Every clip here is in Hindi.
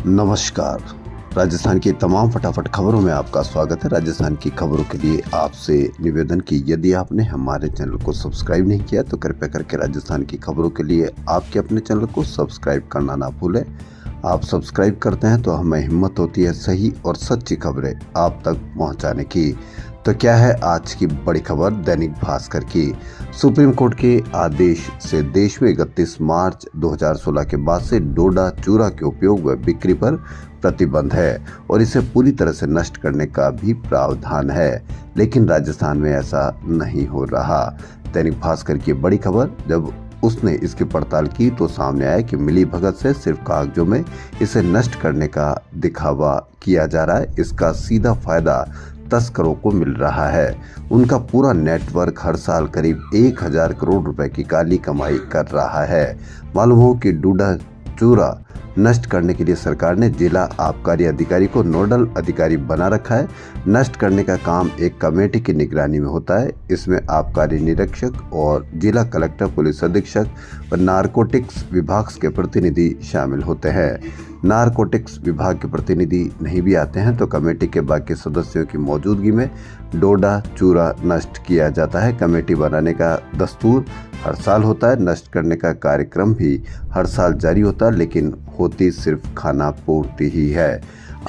नमस्कार। राजस्थान की तमाम फटाफट खबरों में आपका स्वागत है। राजस्थान की खबरों के लिए आपसे निवेदन कि यदि आपने हमारे चैनल को सब्सक्राइब नहीं किया तो कृपया करके राजस्थान की खबरों के लिए आपके अपने चैनल को सब्सक्राइब करना ना भूलें। आप सब्सक्राइब करते हैं तो हमें हिम्मत होती है सही और सच्ची खबरें आप तक पहुंचाने की। तो क्या है आज की बड़ी खबर दैनिक भास्कर की। सुप्रीम कोर्ट के आदेश से देश में 31 मार्च 2016 के बाद से डोडा चूरा के उपयोग व बिक्री पर प्रतिबंध है और इसे पूरी तरह से नष्ट करने का भी प्रावधान है, लेकिन राजस्थान में ऐसा नहीं हो रहा। दैनिक भास्कर की बड़ी खबर, जब उसने इसकी पड़ताल की तो सामने आया कि मिली भगत से सिर्फ कागजों में इसे नष्ट करने का दिखावा किया जा रहा है। इसका सीधा फायदा तस्करों को मिल रहा है। उनका पूरा नेटवर्क हर साल करीब 1000 करोड़ रुपए की काली कमाई कर रहा है। मालूम हो कि डोडा चूरा नष्ट करने के लिए सरकार ने जिला आबकारी अधिकारी को नोडल अधिकारी बना रखा है। नष्ट करने का काम एक कमेटी की निगरानी में होता है। इसमें आबकारी निरीक्षक और जिला कलेक्टर, पुलिस अधीक्षक व नारकोटिक्स विभाग के प्रतिनिधि शामिल होते हैं। नारकोटिक्स विभाग के प्रतिनिधि नहीं भी आते हैं तो कमेटी के बाकी सदस्यों की मौजूदगी में डोडा चूरा नष्ट किया जाता है। कमेटी बनाने का दस्तूर हर साल होता है, नष्ट करने का कार्यक्रम भी हर साल जारी होता है, लेकिन होती सिर्फ खाना पूर्ति ही है।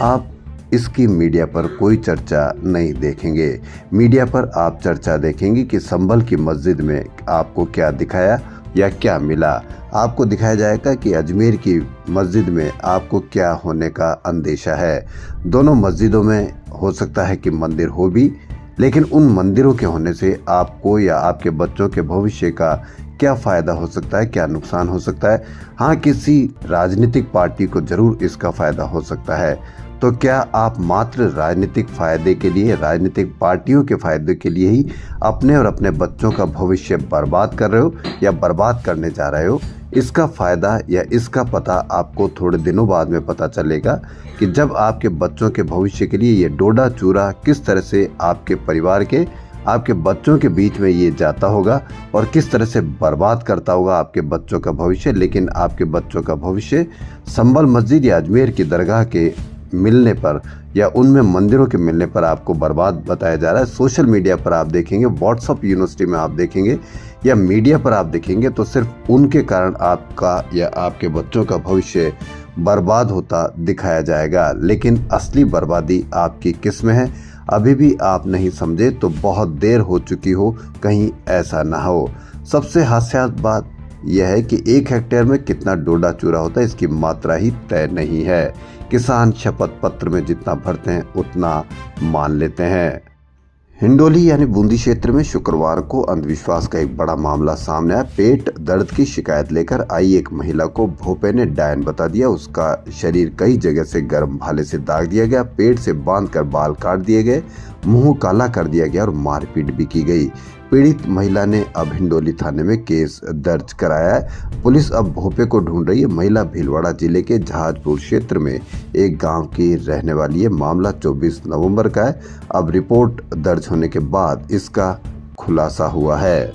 आप इसकी मीडिया पर कोई चर्चा नहीं देखेंगे। मीडिया पर आप चर्चा देखेंगे कि संभल की मस्जिद में आपको क्या दिखाया या क्या मिला। आपको दिखाया जाएगा कि अजमेर की मस्जिद में आपको क्या होने का अंदेशा है। दोनों मस्जिदों में हो सकता है कि मंदिर हो भी, लेकिन उन मंदिरों के होने से आपको या आपके बच्चों के भविष्य का क्या फायदा हो सकता है, क्या नुकसान हो सकता है। हाँ, किसी राजनीतिक पार्टी को जरूर इसका फायदा हो सकता है। तो क्या आप मात्र राजनीतिक फायदे के लिए, राजनीतिक पार्टियों के फायदे के लिए ही अपने और अपने बच्चों का भविष्य बर्बाद कर रहे हो या बर्बाद करने जा रहे हो? इसका फायदा या इसका पता आपको थोड़े दिनों बाद में पता चलेगा कि जब आपके बच्चों के भविष्य के लिए ये डोडा चूरा किस तरह से आपके परिवार के, आपके बच्चों के बीच में ये जाता होगा और किस तरह से बर्बाद करता होगा आपके बच्चों का भविष्य। लेकिन आपके बच्चों का भविष्य संभल मस्जिद या अजमेर की दरगाह के मिलने पर या उनमें मंदिरों के मिलने पर आपको बर्बाद बताया जा रहा है। सोशल मीडिया पर आप देखेंगे, व्हाट्सएप यूनिवर्सिटी में आप देखेंगे या मीडिया पर आप देखेंगे तो सिर्फ उनके कारण आपका या आपके बच्चों का भविष्य बर्बाद होता दिखाया जाएगा। लेकिन असली बर्बादी आपकी किस में है, अभी भी आप नहीं समझे तो बहुत देर हो चुकी हो, कहीं ऐसा ना हो। सबसे हास्यास्पद बात यह है कि 1 हेक्टेयर में कितना डोडा चूरा होता है इसकी मात्रा ही तय नहीं है। किसान शपथ पत्र में जितना भरते हैं उतना मान लेते हैं। हिंडोली यानी बूंदी क्षेत्र में शुक्रवार को अंधविश्वास का एक बड़ा मामला सामने आया। पेट दर्द की शिकायत लेकर आई एक महिला को भोपे ने डायन बता दिया। उसका शरीर कई जगह से गर्म भाले से दाग दिया गया, पेट से बांधकर बाल काट दिए गए, मुंह काला कर दिया गया और मारपीट भी की गई। पीड़ित महिला ने अब हिंडोली थाने में केस दर्ज कराया है। पुलिस अब भोपे को ढूंढ रही है। महिला भीलवाड़ा जिले के जहाजपुर क्षेत्र में एक गांव की रहने वाली है। मामला 24 नवंबर का है। अब रिपोर्ट दर्ज होने के बाद इसका खुलासा हुआ है।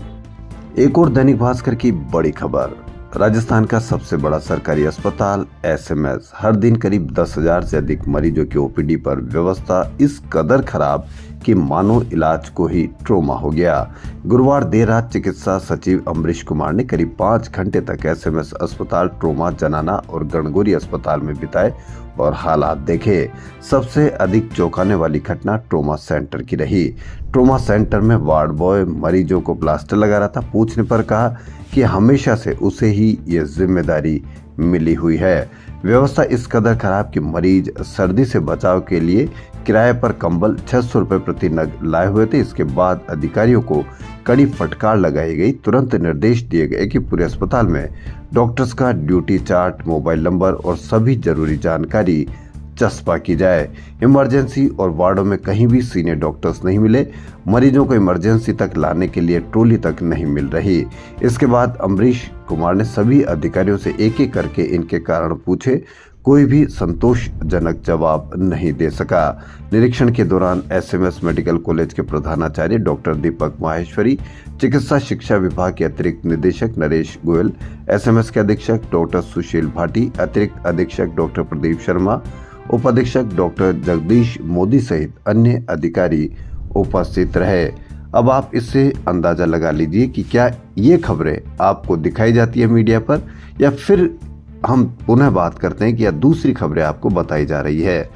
एक और दैनिक भास्कर की बड़ी खबर, राजस्थान का सबसे बड़ा सरकारी अस्पताल एसएमएस, हर दिन करीब 10,000 से अधिक मरीजों की ओपीडी पर व्यवस्था इस कदर खराब कि मानो इलाज को ही ट्रोमा हो गया। गुरुवार देर रात चिकित्सा सचिव अमरीश कुमार ने करीब 5 घंटे तक एसएमएस अस्पताल, ट्रोमा, जनाना और गणगौरी अस्पताल में बिताए और हालात देखे। सबसे अधिक चौंकाने वाली घटना ट्रोमा सेंटर की रही। ट्रोमा सेंटर में वार्ड बॉय मरीजों को प्लास्टर लगा रहा था। पूछने पर कहा कि हमेशा से उसे ही ये जिम्मेदारी मिली हुई है। व्यवस्था इस कदर खराब कि मरीज सर्दी से बचाव के लिए किराए पर कंबल 600 रुपये प्रति नग लाए हुए थे। इसके बाद अधिकारियों को कड़ी फटकार लगाई गई। तुरंत निर्देश दिए गए कि पूरे अस्पताल में डॉक्टर्स का ड्यूटी चार्ट, मोबाइल नंबर और सभी जरूरी जानकारी चस्पा की जाए। इमरजेंसी और वार्डों में कहीं भी सीनियर डॉक्टर्स नहीं मिले। मरीजों को इमरजेंसी तक लाने के लिए ट्रॉली तक नहीं मिल रही। इसके बाद अमरीश कुमार ने सभी अधिकारियों से एक एक करके इनके कारण पूछे। कोई भी संतोषजनक जवाब नहीं दे सका। निरीक्षण के दौरान एसएमएस मेडिकल कॉलेज के प्रधानाचार्य डॉक्टर दीपक माहेश्वरी, चिकित्सा शिक्षा विभाग के अतिरिक्त निदेशक नरेश गोयल, एसएमएस के अधीक्षक डॉक्टर सुशील भाटी, अतिरिक्त अधीक्षक डॉक्टर प्रदीप शर्मा, उपाधीक्षक डॉक्टर जगदीश मोदी सहित अन्य अधिकारी उपस्थित रहे। अब आप इससे अंदाजा लगा लीजिए कि क्या ये खबरें आपको दिखाई जाती है मीडिया पर, या फिर हम पुनः बात करते हैं कि या दूसरी खबरें आपको बताई जा रही है।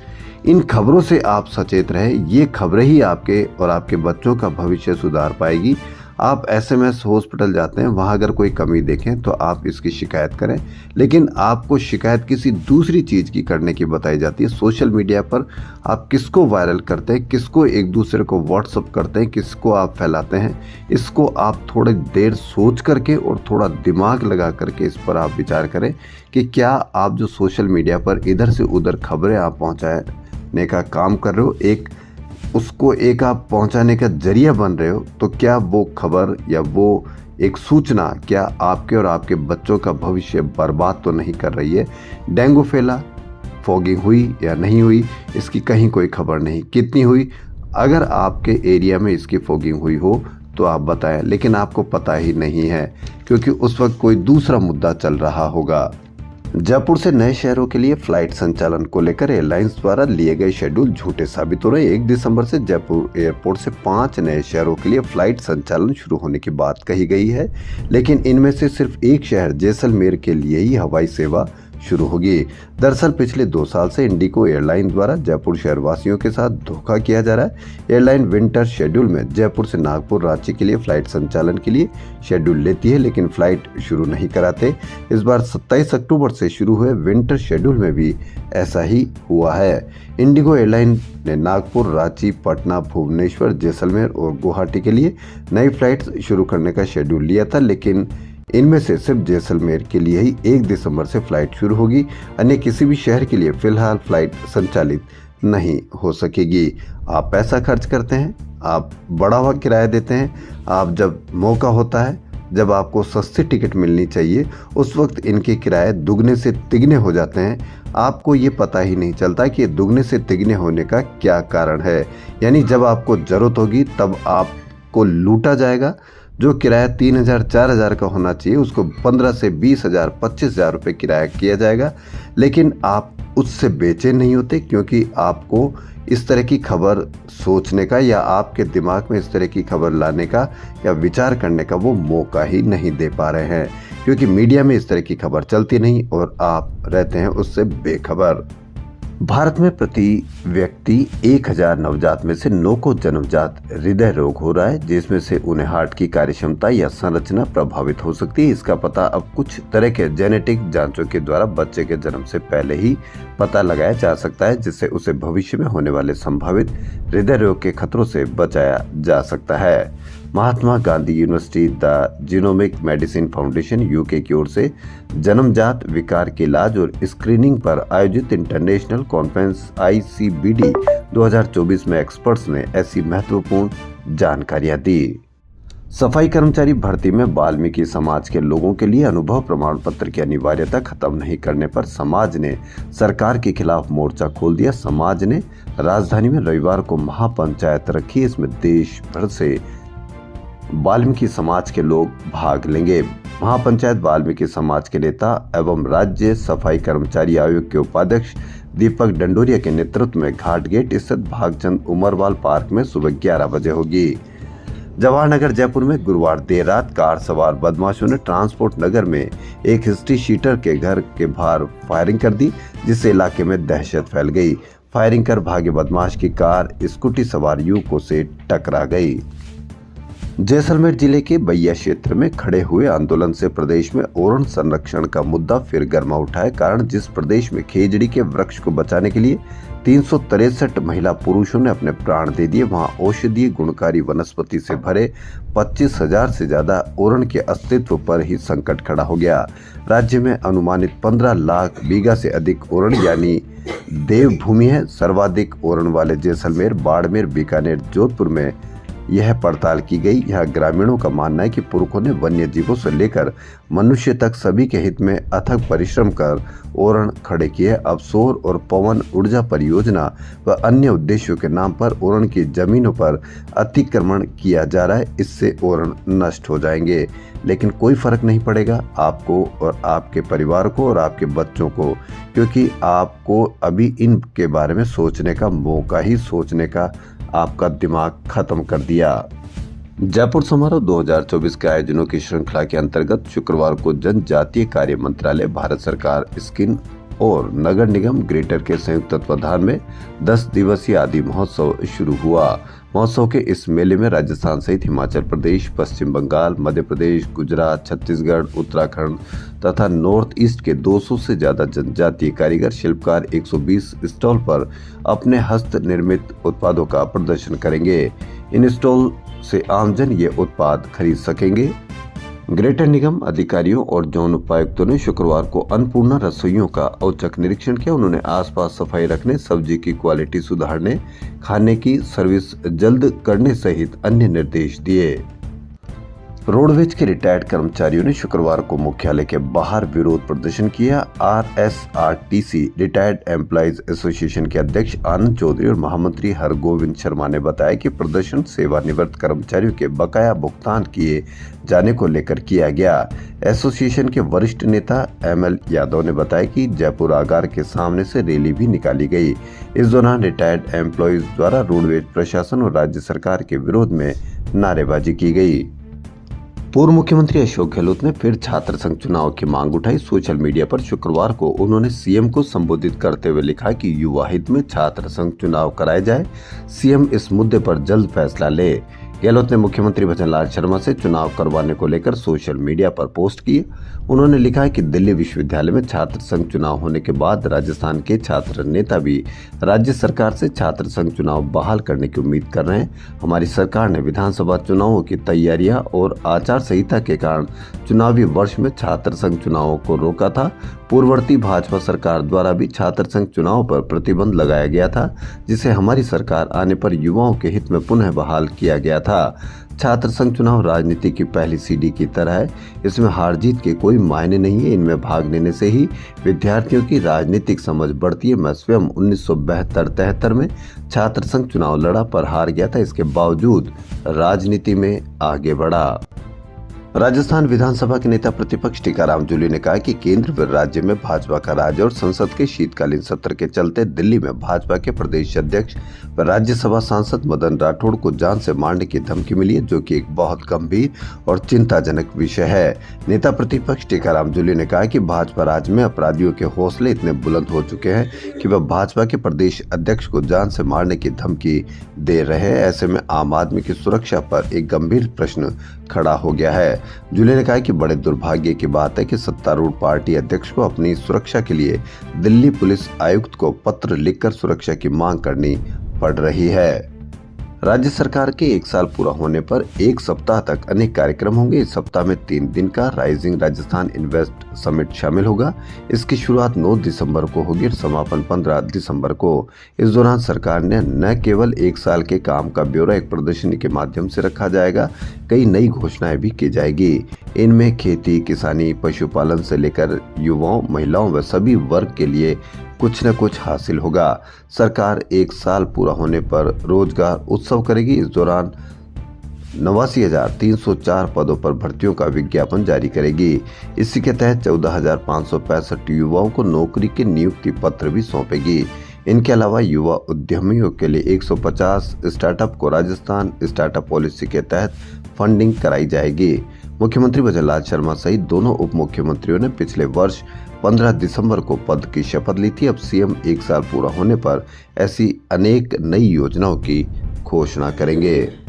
इन खबरों से आप सचेत रहे, ये खबरें ही आपके और आपके बच्चों का भविष्य सुधार पाएगी। आप एसएमएस हॉस्पिटल जाते हैं, वहाँ अगर कोई कमी देखें तो आप इसकी शिकायत करें, लेकिन आपको शिकायत किसी दूसरी चीज़ की करने की बताई जाती है। सोशल मीडिया पर आप किसको वायरल करते हैं, किसको एक दूसरे को व्हाट्सअप करते हैं, किसको आप फैलाते हैं, इसको आप थोड़ी देर सोच करके और थोड़ा दिमाग लगा करके इस पर आप विचार करें कि क्या आप जो सोशल मीडिया पर इधर से उधर खबरें आप पहुँचाने का काम कर रहे हो, उसको एक आप पहुंचाने का जरिया बन रहे हो, तो क्या वो खबर या वो एक सूचना क्या आपके और आपके बच्चों का भविष्य बर्बाद तो नहीं कर रही है? डेंगू फैला, फॉगिंग हुई या नहीं हुई, इसकी कहीं कोई खबर नहीं। कितनी हुई? अगर आपके एरिया में इसकी फॉगिंग हुई हो तो आप बताएं, लेकिन आपको पता ही नहीं है क्योंकि उस वक्त कोई दूसरा मुद्दा चल रहा होगा। जयपुर से नए शहरों के लिए फ्लाइट संचालन को लेकर एयरलाइंस द्वारा लिए गए शेड्यूल झूठे साबित हो रहे हैं। 1 दिसंबर से जयपुर एयरपोर्ट से 5 नए शहरों के लिए फ्लाइट संचालन शुरू होने की बात कही गई है, लेकिन इनमें से सिर्फ एक शहर जैसलमेर के लिए ही हवाई सेवा शुरू होगी। दरअसल पिछले 2 साल से इंडिगो एयरलाइन द्वारा जयपुर शहरवासियों के साथ धोखा किया जा रहा है। एयरलाइन विंटर शेड्यूल में जयपुर से नागपुर, रांची के लिए फ्लाइट संचालन के लिए शेड्यूल लेती है, लेकिन फ्लाइट शुरू नहीं कराते। इस बार 27 अक्टूबर से शुरू हुए विंटर शेड्यूल में भी ऐसा ही हुआ है। इंडिगो एयरलाइन ने नागपुर, रांची, पटना, भुवनेश्वर, जैसलमेर और गुवाहाटी के लिए नई फ्लाइट शुरू करने का शेड्यूल लिया था, लेकिन इनमें से सिर्फ जैसलमेर के लिए ही 1 दिसंबर से फ्लाइट शुरू होगी। अन्य किसी भी शहर के लिए फिलहाल फ्लाइट संचालित नहीं हो सकेगी। आप पैसा खर्च करते हैं, आप बड़ा हुआ किराया देते हैं, आप जब मौका होता है, जब आपको सस्ती टिकट मिलनी चाहिए, उस वक्त इनके किराए दुगने से तिगने हो जाते हैं। आपको ये पता ही नहीं चलता कि दुगने से तिगने होने का क्या कारण है। यानी जब आपको ज़रूरत होगी तब आपको लूटा जाएगा। जो किराया 3,000 4,000 का होना चाहिए उसको 15 से 20,000 25,000 रुपये किराया किया जाएगा, लेकिन आप उससे बेचैन नहीं होते क्योंकि आपको इस तरह की खबर सोचने का या आपके दिमाग में इस तरह की खबर लाने का या विचार करने का वो मौका ही नहीं दे पा रहे हैं, क्योंकि मीडिया में इस तरह की खबर चलती नहीं और आप रहते हैं उससे बेखबर। भारत में प्रति व्यक्ति 1,000 नवजात में से 9 को जन्मजात हृदय रोग हो रहा है, जिसमें से उन्हें हार्ट की कार्यक्षमता या संरचना प्रभावित हो सकती है। इसका पता अब कुछ तरह के जेनेटिक जांचों के द्वारा बच्चे के जन्म से पहले ही पता लगाया जा सकता है, जिससे उसे भविष्य में होने वाले संभावित हृदय रोग के खतरों से बचाया जा सकता है। Mahatma Gandhi university the genomic medicine foundation UK की ओर से जन्मजात विकार के इलाज और स्क्रीनिंग पर आयोजित इंटरनेशनल कॉन्फ्रेंस ICBD 2024 में एक्सपर्ट्स ने ऐसी महत्वपूर्ण जानकारियां दी। सफाई कर्मचारी भर्ती में वाल्मीकि समाज के लोगों के लिए अनुभव प्रमाण पत्र की अनिवार्यता खत्म नहीं करने पर समाज ने सरकार के खिलाफ मोर्चा खोल दिया। समाज ने राजधानी में रविवार को महापंचायत रखी। इसमें देश भर से वाल्मीकि समाज के लोग भाग लेंगे। महापंचायत वाल्मीकि समाज के नेता एवं राज्य सफाई कर्मचारी आयोग के उपाध्यक्ष दीपक डंडोरिया के नेतृत्व में घाट गेट स्थित भागचंद उमरवाल पार्क में सुबह 11 बजे होगी। जवाहर नगर जयपुर में गुरुवार देर रात कार सवार बदमाशों ने ट्रांसपोर्ट नगर में एक हिस्ट्री शीटर के घर के बाहर फायरिंग कर दी, जिससे इलाके में दहशत फैल गई। फायरिंग कर भागे बदमाश की कार स्कूटी सवार युवकों से टकरा गई। जैसलमेर जिले के बैया क्षेत्र में खड़े हुए आंदोलन से प्रदेश में ओरण संरक्षण का मुद्दा फिर गर्मा उठा है। कारण जिस प्रदेश में खेजड़ी के वृक्ष को बचाने के लिए 363 महिला पुरुषों ने अपने प्राण दे दिए, वहां औषधीय गुणकारी वनस्पति से भरे 25,000 से ज्यादा ओरण के अस्तित्व पर ही संकट खड़ा हो गया। राज्य में अनुमानित 15 लाख बीघा से अधिक ओरण यानी देवभूमि है। सर्वाधिक ओरण वाले जैसलमेर, बाड़मेर, बीकानेर, जोधपुर में यह पड़ताल की गई। यहाँ ग्रामीणों का मानना है कि पुरखों ने वन्य जीवों से लेकर मनुष्य तक सभी के हित में अथक परिश्रम कर ओरण खड़े किए। अब सौर और पवन ऊर्जा परियोजना व अन्य उद्देश्यों के नाम पर ओरण की जमीनों पर अतिक्रमण किया जा रहा है। इससे ओरण नष्ट हो जाएंगे, लेकिन कोई फर्क नहीं पड़ेगा आपको और आपके परिवार को और आपके बच्चों को, क्योंकि आपको अभी इनके बारे में सोचने का मौका ही सोचने का आपका दिमाग खत्म कर दिया। जयपुर समारोह 2024 के आयोजनों की श्रृंखला के अंतर्गत शुक्रवार को जनजातीय कार्य मंत्रालय, भारत सरकार, स्किन और नगर निगम ग्रेटर के संयुक्त तत्वाधान में 10 दिवसीय आदि महोत्सव शुरू हुआ। महोत्सव के इस मेले में राजस्थान सहित हिमाचल प्रदेश, पश्चिम बंगाल, मध्य प्रदेश, गुजरात, छत्तीसगढ़, उत्तराखंड तथा नॉर्थ ईस्ट के 200 से ज्यादा जनजातीय कारीगर शिल्पकार 120 स्टॉल पर अपने हस्त निर्मित उत्पादों का प्रदर्शन करेंगे। इन स्टॉल से आमजन ये उत्पाद खरीद सकेंगे। ग्रेटर निगम अधिकारियों और जोन उपायुक्तों ने शुक्रवार को अन्नपूर्णा रसोइयों का औचक निरीक्षण किया। उन्होंने आसपास सफाई रखने, सब्जी की क्वालिटी सुधारने, खाने की सर्विस जल्द करने सहित अन्य निर्देश दिए। रोडवेज के रिटायर्ड कर्मचारियों ने शुक्रवार को मुख्यालय के बाहर विरोध प्रदर्शन किया। RSRTC रिटायर्ड एम्प्लॉइज एसोसिएशन के अध्यक्ष आनंद चौधरी और महामंत्री हरगोविंद शर्मा ने बताया कि प्रदर्शन सेवानिवृत्त कर्मचारियों के बकाया भुगतान किए जाने को लेकर किया गया। एसोसिएशन के वरिष्ठ नेता ML यादव ने बताया कि जयपुर आगार के सामने से रैली भी निकाली गई। इस दौरान रिटायर्ड एम्प्लॉइज द्वारा रोडवेज प्रशासन और राज्य सरकार के विरोध में नारेबाजी की गई। पूर्व मुख्यमंत्री अशोक गहलोत ने फिर छात्र संघ चुनाव की मांग उठाई। सोशल मीडिया पर शुक्रवार को उन्होंने सीएम को संबोधित करते हुए लिखा कि युवा हित में छात्र संघ चुनाव कराया जाए, सीएम इस मुद्दे पर जल्द फैसला ले। गहलोत ने मुख्यमंत्री भजनलाल शर्मा से चुनाव करवाने को लेकर सोशल मीडिया पर पोस्ट किए। उन्होंने लिखा है कि दिल्ली विश्वविद्यालय में छात्र संघ चुनाव होने के बाद राजस्थान के छात्र नेता भी राज्य सरकार से छात्र संघ चुनाव बहाल करने की उम्मीद कर रहे हैं। हमारी सरकार ने विधानसभा चुनावों की तैयारियां और आचार संहिता के कारण चुनावी वर्ष में छात्र संघ चुनावों को रोका था। पूर्ववर्ती भाजपा सरकार द्वारा भी छात्र संघ चुनाव पर प्रतिबंध लगाया गया था, जिसे हमारी सरकार आने पर युवाओं के हित में पुनः बहाल किया गया था। छात्र संघ चुनाव राजनीति की पहली सीढ़ी की तरह है। इसमें हार जीत के कोई मायने नहीं है। इनमें भाग लेने से ही विद्यार्थियों की राजनीतिक समझ बढ़ती है। मैं स्वयं 1972-73 में छात्र संघ चुनाव लड़ा पर हार गया था। इसके बावजूद राजनीति में आगे बढ़ा। राजस्थान विधानसभा के नेता प्रतिपक्ष टीकाराम जूली ने कहा कि केंद्र व राज्य में भाजपा का राज और संसद के शीतकालीन सत्र के चलते दिल्ली में भाजपा के प्रदेश अध्यक्ष व राज्यसभा सांसद मदन राठौड़ को जान से मारने की धमकी मिली है, जो कि एक बहुत गंभीर और चिंताजनक विषय है। नेता प्रतिपक्ष टीकाराम जूली ने कहा कि भाजपा राज में अपराधियों के हौसले इतने बुलंद हो चुके हैं कि वह भाजपा के प्रदेश अध्यक्ष को जान से मारने की धमकी दे रहे हैं। ऐसे में आम आदमी की सुरक्षा पर एक गंभीर प्रश्न खड़ा हो गया है। जूली ने कहा कि बड़े दुर्भाग्य की बात है कि सत्तारूढ़ पार्टी अध्यक्ष को अपनी सुरक्षा के लिए दिल्ली पुलिस आयुक्त को पत्र लिखकर सुरक्षा की मांग करनी पड़ रही है। राज्य सरकार के 1 साल पूरा होने पर 1 सप्ताह तक अनेक कार्यक्रम होंगे। इस सप्ताह में 3 दिन का राइजिंग राजस्थान इन्वेस्ट समिट शामिल होगा। इसकी शुरुआत 9 दिसंबर को होगी और समापन 15 दिसंबर को। इस दौरान सरकार ने न केवल 1 साल के काम का ब्यौरा एक प्रदर्शनी के माध्यम से रखा जाएगा, कई नई घोषणाएं भी की जाएगी। इनमें खेती, किसानी, पशुपालन से लेकर युवाओं, महिलाओं व सभी वर्ग के लिए कुछ न कुछ हासिल होगा। सरकार 1 साल पूरा होने पर रोजगार उत्सव करेगी। इस दौरान 89,304 पदों पर भर्तियों का विज्ञापन जारी करेगी। इसी के तहत 14,565 युवाओं को नौकरी के नियुक्ति पत्र भी सौंपेगी। इनके अलावा युवा उद्यमियों के लिए 150 स्टार्टअप को राजस्थान स्टार्टअप पॉलिसी के तहत फंडिंग कराई जाएगी। मुख्यमंत्री भजनलाल शर्मा सहित दोनों उप मुख्यमंत्रियों ने पिछले वर्ष 15 दिसंबर को पद की शपथ ली थी। अब सीएम 1 साल पूरा होने पर ऐसी अनेक नई योजनाओं की घोषणा करेंगे।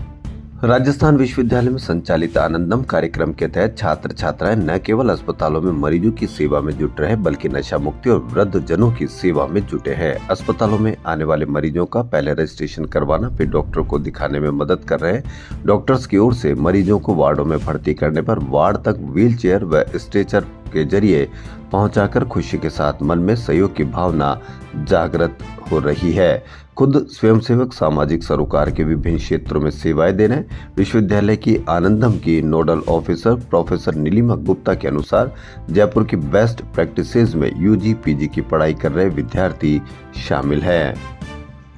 राजस्थान विश्वविद्यालय में संचालित आनंदम कार्यक्रम के तहत छात्र छात्राएं न केवल अस्पतालों में मरीजों की सेवा में जुट रहे बल्कि नशा मुक्ति और वृद्ध जनों की सेवा में जुटे हैं। अस्पतालों में आने वाले मरीजों का पहले रजिस्ट्रेशन करवाना, फिर डॉक्टर को दिखाने में मदद कर रहे हैं। डॉक्टर्स की ओर से मरीजों को वार्डों में भर्ती करने पर वार्ड तक व्हील चेयर व स्ट्रेचर के जरिए पहुंचाकर खुशी के साथ मन में सहयोग की भावना जागृत हो रही है। खुद स्वयंसेवक सामाजिक सरोकार के विभिन्न क्षेत्रों में सेवाएं दे रहे विश्वविद्यालय की आनंदम की nodal officer professor Nilima Gupta के अनुसार जयपुर की बेस्ट प्रैक्टिसेज में यूजी पीजी की पढ़ाई कर रहे विद्यार्थी शामिल हैं।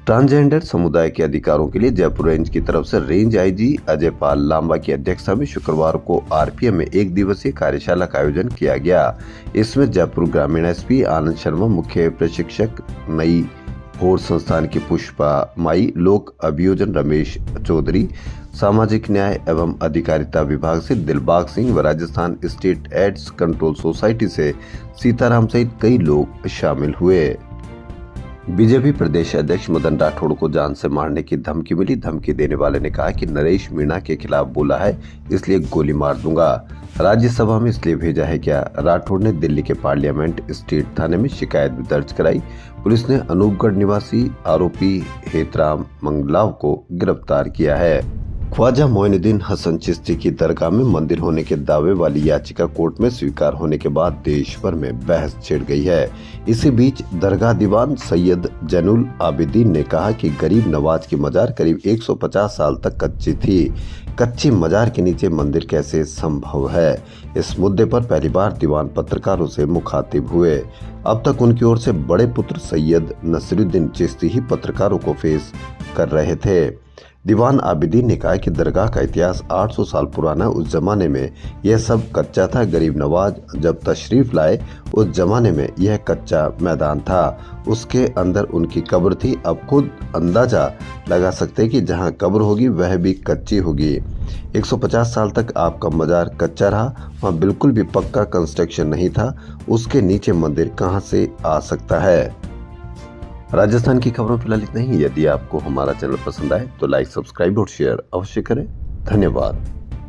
ट्रांसजेंडर समुदाय के अधिकारों के लिए जयपुर रेंज की तरफ से रेंज आईजी अजय पाल लांबा की अध्यक्षता में शुक्रवार को आरपीएम में 1 दिवसीय कार्यशाला का आयोजन किया गया। इसमें जयपुर ग्रामीण एसपी आनंद शर्मा, मुख्य प्रशिक्षक नई होर संस्थान की पुष्पा माई, लोक अभियोजन रमेश चौधरी, सामाजिक न्याय एवं अधिकारिता विभाग से दिलबाग सिंह व Rajasthan state AIDS control society से सीताराम सहित कई लोग शामिल हुए। बीजेपी प्रदेश अध्यक्ष मदन राठौड़ को जान से मारने की धमकी मिली। धमकी देने वाले ने कहा कि नरेश मीणा के खिलाफ बोला है, इसलिए गोली मार दूंगा। राज्यसभा में इसलिए भेजा है क्या? राठौड़ ने दिल्ली के पार्लियामेंट स्टेट थाने में शिकायत भी दर्ज कराई। पुलिस ने अनूपगढ़ निवासी आरोपी हेतराम मंगलाव को गिरफ्तार किया है। ख्वाजा मोइनुद्दीन हसन चिश्ती की दरगाह में मंदिर होने के दावे वाली याचिका कोर्ट में स्वीकार होने के बाद देश भर में बहस छिड़ गई है। इसी बीच दरगाह दीवान सैयद जैनुल आबिदीन ने कहा कि गरीब नवाज की मजार करीब 150 साल तक कच्ची थी। कच्ची मजार के नीचे मंदिर कैसे संभव है? इस मुद्दे पर पहली बार दीवान पत्रकारों से मुखातिब हुए। अब तक उनकी ओर से बड़े पुत्र सैयद नसीरुद्दीन चिश्ती ही पत्रकारों को फेस कर रहे थे। दीवान आबिदीन ने कहा कि दरगाह का इतिहास 800 साल पुराना। उस जमाने में यह सब कच्चा था। गरीब नवाज जब तशरीफ लाए उस जमाने में यह कच्चा मैदान था, उसके अंदर उनकी कब्र थी। अब खुद अंदाजा लगा सकते हैं कि जहां कब्र होगी वह भी कच्ची होगी। 150 साल तक आपका मजार कच्चा रहा, वहां बिल्कुल भी पक्का कंस्ट्रक्शन नहीं था। उसके नीचे मंदिर कहां से आ सकता है? राजस्थान की खबरों फिलहाल इतना ही। यदि आपको हमारा चैनल पसंद आए तो लाइक, सब्सक्राइब और शेयर अवश्य करें। धन्यवाद।